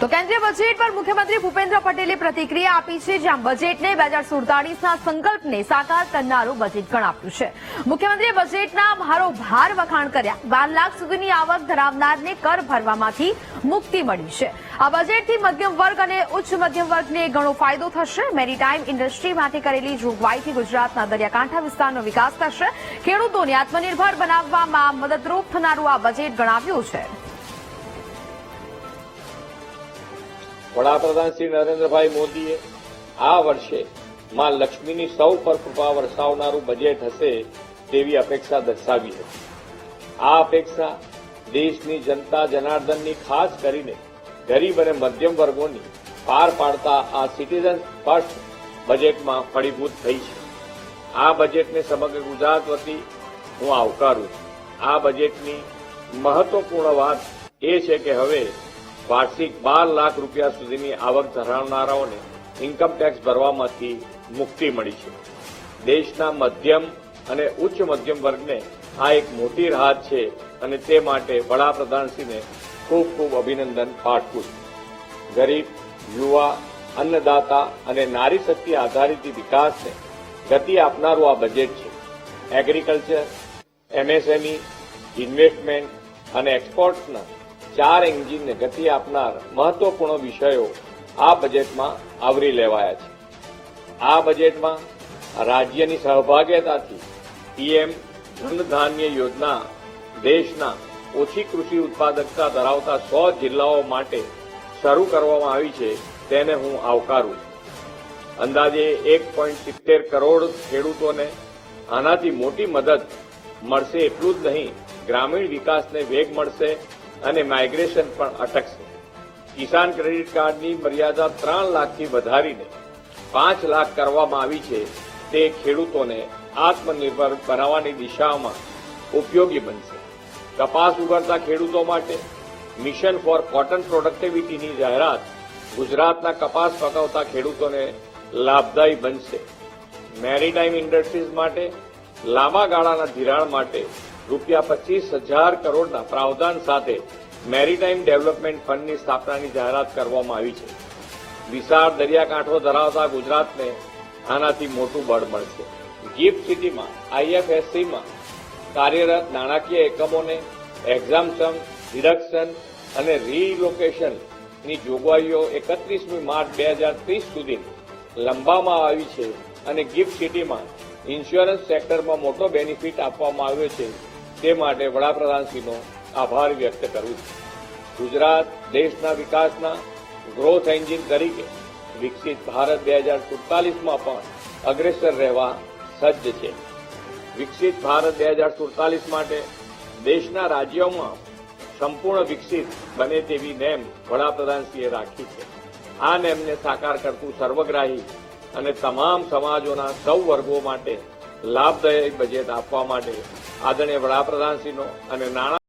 તો કેન્દ્રીય બજેટ પર મુખ્યમંત્રી ભૂપેન્દ્ર પટેલે પ્રતિક્રિયા આપી છે, જ્યાં બજેટને 2047ના સંકલ્પને સાકાર કરનારું બજેટ ગણાવ્યું છે। મુખ્યમંત્રીએ બજેટના ભારોભાર વખાણ કર્યા। 12 લાખ સુધીની આવક ધરાવનારને કર ભરવામાંથી મુક્તિ મળી છે। આ બજેટથી મધ્યમ વર્ગ અને ઉચ્ચ મધ્યમ વર્ગને ઘણો ફાયદો થશે। મેરીટાઈમ ઇન્ડસ્ટ્રી માટે કરેલી જોગવાઈથી ગુજરાતના દરિયાકાંઠા વિસ્તારનો વિકાસ થશે। ખેડૂતોને આત્મનિર્ભર બનાવવામાં મદદરૂપ થનારું આ બજેટ ગણાવ્યું છે। વડાપ્રધાન શ્રી નરેન્દ્રભાઈ મોદીએ આ વર્ષે માં લક્ષ્મીની સૌ પર કૃપા વરસાવનારું બજેટ હશે તેવી અપેક્ષા દર્શાવી હતી। આ અપેક્ષા દેશની જનતા જનાર્દનની ખાસ કરીને ગરીબ અને મધ્યમ વર્ગોની પાર પાડતા આ સિટીઝન ફર્સ્ટ બજેટમાં ફળીભૂત થઈ છે। આ બજેટને સમગ્ર ગુજરાત વતી હું આવકારું છું। આ બજેટની મહત્વપૂર્ણ વાત એ છે કે હવે વાર્ષિક 12 લાખ રૂપિયા સુધીની આવક ધરાવનારાઓને ઇન્કમ ટેક્સ ભરવામાંથી મુક્તિ મળી છે। દેશના મધ્યમ અને ઉચ્ચ મધ્યમ વર્ગને આ એક મોટી રાહત છે અને તે માટે વડાપ્રધાનશ્રીને ખૂબ ખૂબ અભિનંદન પાઠવું છું। ગરીબ, યુવા, અન્નદાતા અને નારી શક્તિ આધારિત વિકાસને ગતિ આપનારું આ બજેટ છે। એગ્રીકલ્ચર, એમએસએમઈ, ઇન્વેસ્ટમેન્ટ અને એક્સપોર્ટ્સના 4 એન્જિનને ગતિ આપનાર મહત્વપૂર્ણ વિષયો આ બજેટમાં આવરી લેવાયા છે। આ બજેટમાં રાજ્યની સહભાગિતાથી પીએમ ધનધાન્ય યોજના દેશના ઓછી કૃષિ ઉત્પાદકતા ધરાવતા 100 જિલ્લાઓ માટે શરૂ કરવામાં આવી છે, તેને હું આવકારું છું। અંદાજે 1.70 કરોડ ખેડૂતોને આનાથી મોટી મદદ મળશે। એટલું જ નહીં, ગ્રામીણ વિકાસને વેગ મળશે અને માઇગ્રેશન પણ અટકશે। કિસાન ક્રેડિટ કાર્ડની મર્યાદા 3 લાખથી વધારીને 5 લાખ કરવામાં આવી છે, તે ખેડૂતોને આત્મનિર્ભર બનાવવાની દિશામાં ઉપયોગી બનશે। કપાસ ઉગાડતા ખેડૂતો માટે મિશન ફોર કોટન પ્રોડક્ટિવિટીની જાહેરાત ગુજરાતના કપાસ પકવતા ખેડૂતોને લાભદાયી બનશે। મેરીટાઈમ ઇન્ડસ્ટ્રીઝ માટે લાંબા ગાળાના ધિરાણ માટે ₹25,000 કરોડના પ્રાવધાન સાથે મેરીટાઈમ ડેવલપમેન્ટ ફંડની સ્થાપનાની જાહેરાત કરવામાં આવી છે। વિશાળ દરિયાકાંઠો ધરાવતા ગુજરાતને આનાથી મોટું બળ મળશે। ગિફ્ટ સિટીમાં આઈએફએસસીમાં કાર્યરત નાણાકીય એકમોને એક્ઝામ્પશન, ડિડક્શન અને રીલોકેશનની જોગવાઈઓ 31મી માર્ચ 2030 સુધી લંબાવવામાં આવી છે અને ગિફ્ટ સિટીમાં ઇન્સ્યોરન્સ સેક્ટરમાં મોટો બેનિફિટ આપવામાં આવ્યો છે, તે માટે વડાપ્રધાનશ્રીનો આભાર વ્યક્ત કરું છું। ગુજરાત દેશના વિકાસના ગ્રોથ એન્જિન તરીકે વિકસિત ભારત 2047માં પણ અગ્રેસર રહેવા સજ્જ છે। વિકસિત ભારત 2047 માટે દેશના રાજ્યોમાં સંપૂર્ણ વિકસિત બને તેવી નેમ વડાપ્રધાનશ્રીએ રાખી છે। આ નેમને સાકાર કરતું સર્વગ્રાહી અને તમામ સમાજોના સૌ વર્ગો માટે લાભદાયી બજેટ આપવા માટે આદરણીય વડાપ્રધાનશ્રીનો અને નાણાં